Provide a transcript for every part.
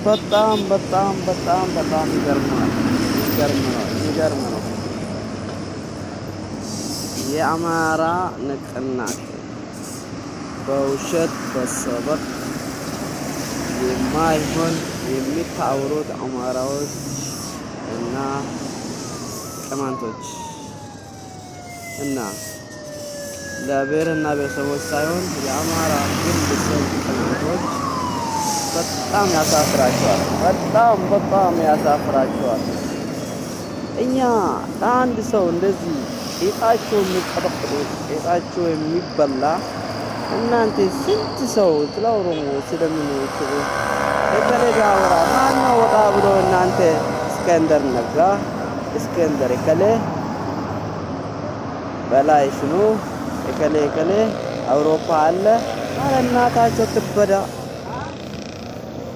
በጣም ይገርም ነው። የአማራ ንቅናቄ በውሸት በሰበብ የማይሆን የሚታወሩት አማራዎች እና ቅማንቶች እና ለብሔርና ብሔረሰቦች ሳይሆን የአማራ ግለሰብ ቅማንቶች በጣም ያሳፍራቸዋል። በጣም ያሳፍራቸዋል። እኛ ለአንድ ሰው እንደዚህ ቄጣቸው የሚቀጠቅጡት ቄጣቸው የሚበላ እናንተ ስንት ሰው ስለ ኦሮሞ ስለምንወክሉ የተለየ አወራ ማነው ወጣ ብሎ እናንተ እስክንድር ነጋ እስክንድር እከሌ በላይ ሽኑ እከሌ አውሮፓ አለ አረ እናታቸው ትበዳ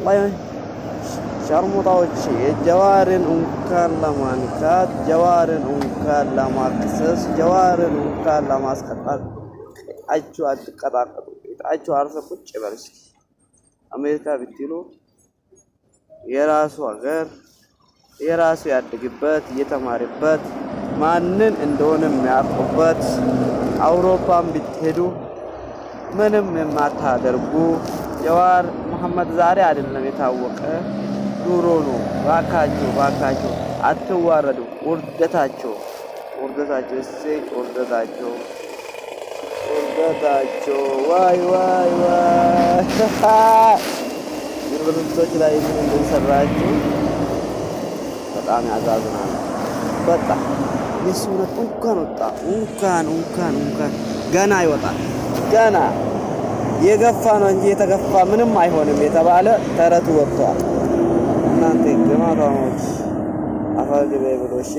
ወይ ሸርሙጣዎች የጀዋርን እንኳን ለማንካት ጀዋርን እንኳን ለማክሰስ ጀዋርን እንኳን ለማስቀጣት አትቀጣቀጡ። ጣችሁ አርሰ ቁጭ በል እስኪ። አሜሪካ ብትሉ የራሱ ሀገር የራሱ ያድግበት የተማረበት ማንን እንደሆነ የሚያውቁበት አውሮፓም ብትሄዱ ምንም የማታደርጉ ጀዋር መሐመድ ዛሬ አይደለም የታወቀ ዱሮ ነው። ባካችሁ አትዋረዱ። ውርደታቸው ዋይ ዩኒቨርሲቲዎች ላይ ምን እንደሰራችሁ በጣም ያዛዝናል። በጣም የሱነት እንኳን ወጣ እንኳን ገና ይወጣል። ገና የገፋ ነው እንጂ የተገፋ ምንም አይሆንም የተባለ ተረቱ ወጥቷል። እናንተ ግማታሞች አፋግቤ ብሎ እሺ